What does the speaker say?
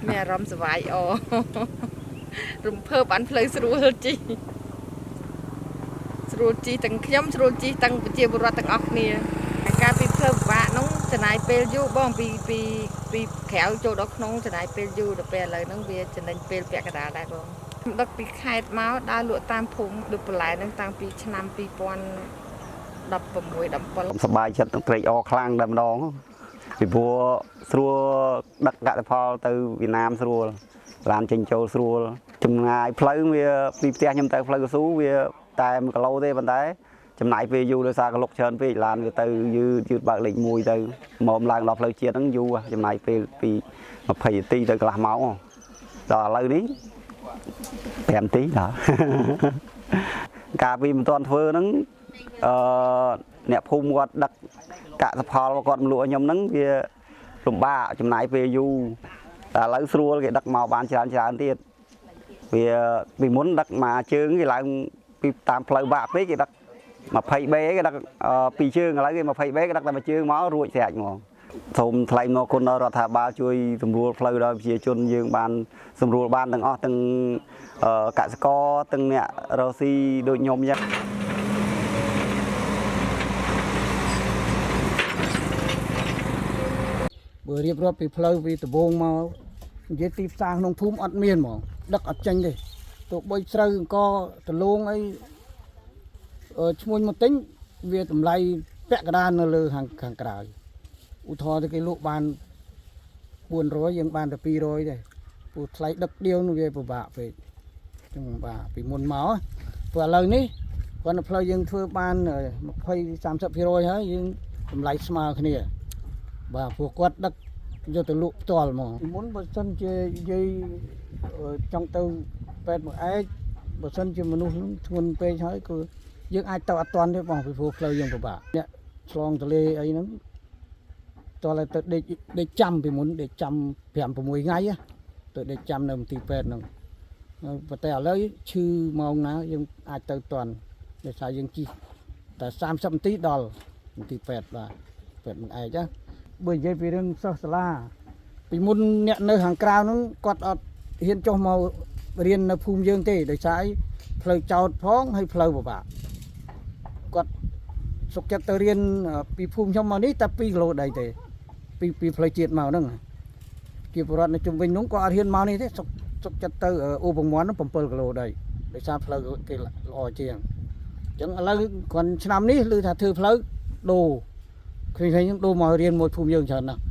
Mẹ rắm sờ vai ô rùm phơ bắn phơi sưu chi tăng nhóm sưu chi tăng chia bùa tăng ọc nè cá pi phơ vạ nóng chân này pel du bom pi khéo chỗ đó nóng chân này pel du được pel lời nóng bia chân này pel bẹt cái đá bom đặc pi khai máu đa lụa tam phùng được lại nâng tăng pi năm pi pon đập vào mũi đập vàoสบายចិត្តត្រេកអរខ្លាំងតែម្ដងពីព្រោះស្រួលដឹកកសិផលទៅវៀតណាមស្រួលឡានចេញចូលស្រួលចម្ងាយផ្លូវវាពីផ្ទះខ្ញុំទៅផ្លូវកស៊ូវាតែ1គីឡូទេប៉ុន្តែចំណាយពេលយូរដោយសារកលុកច្រើនពេកឡានវាទៅយឺតបើកលេខ1ទៅមកឡើងដល់ផ្លូវជាតិហ្នឹងយូរចំណាយពេលពី20នាទីទៅកន្លះម៉ោងដល់ឥឡូវនេះ5នាទីដល់កាលពីមិនទាន់ធ្វើហ្នឹងអ្នកភូមិគាត់ដឹកកសិផលគាត់មកលក់ខ្ញុំហ្នឹងវាលំបាកចំណាយពេលយូរតែឥឡូវស្រួលគេដឹកមកបានច្រើនទៀតវាពីមុនដឹកមកជើងគេឡើងពីតាមផ្លូវបាក់ពេកគេដឹក20Bគេដឹក2ជើងឥឡូវគេ20Bគេដឹកតែមួយជើងមករួចស្រេចហ្មងសូមថ្លែងមកគុណដល់រដ្ឋាភិបាលជួយសម្រួលផ្លូវដល់ប្រជាជនយើងបានសម្រួលបានទាំងអស់ទាំងកសិករទាំងអ្នករកស៊ីដូចខ្ញុំអញ្ចឹងបើរៀបរាប់ពីផ្លូវពីដំបងមកនិយាយទីផ្សារក្នុងភូមិអត់មានហ្មងដឹកអត់ចេញទេទោះបីស្រូវអង្គដលងអីឈ្មោះមកទិញវាតម្លៃពាក់កណ្ដាលនៅលើខាងក្រៅឧទាហរណ៍ទៅគេលក់បាន400យើងបានតែ200ទេព្រោះថ្លៃដឹកដៀវនោះវាពិបាកពេកចឹងបាទពីមុនមកព្រោះឥឡូវនេះគាត់ផ្លូវយើងធ្វើបាន20-30%ហើយយើងតម្លៃស្មើគ្នាបាទពួកគាត់ដឹកយកទៅលក់ផ្ទាល់ហ្មងពីមុនបើសិនជានិយាយចង់ទៅពេទ្យមួយឯកបើសិនជាមនុស្សធ្ងន់ពេកហើយគឺយើងអាចទៅអត់ទាន់ទេបងពីព្រោះផ្លូវយើងពិបាកអ្នកឆ្លងទន្លេអីហ្នឹងតោះតែទៅដេកចាំពីមុនដេកចាំ5-6ថ្ងៃទៅដេកចាំនៅមន្ទីរពេទ្យហ្នឹងប៉ុន្តែឥឡូវឈឺម៉ោងណាយើងអាចទៅទាន់ដោយសារយើងជិះតែ30នាទីដល់មន្ទីរពេទ្យបាទពេទ្យមួយឯកបើនិយាយពីរឿងសិស្សសាលាពីមុនអ្នកនៅខាងក្រៅហ្នឹងគាត់អត់ហ៊ានចុះមករៀននៅភូមិយើងទេដោយសារអីផ្លូវចោតផងហើយផ្លូវពិបាកគាត់សុខចិត្តទៅរៀនពីភូមិខ្ញុំមកនេះតែ2គីឡូដីទេពីផ្លូវជាតិមកហ្នឹងជាពលរដ្ឋនៅជុំវិញនោះក៏អត់ហ៊ានមកនេះទេសុខចិត្តទៅអូបង្មន់7គីឡូដីដោយសារផ្លូវគេល្អជាងអញ្ចឹងឥឡូវគាត់ឆ្នាំនេះឮថាធ្វើផ្លូវដូរឃើញៗដូរមករៀនមួយភូមិយើងច្រើនណាស់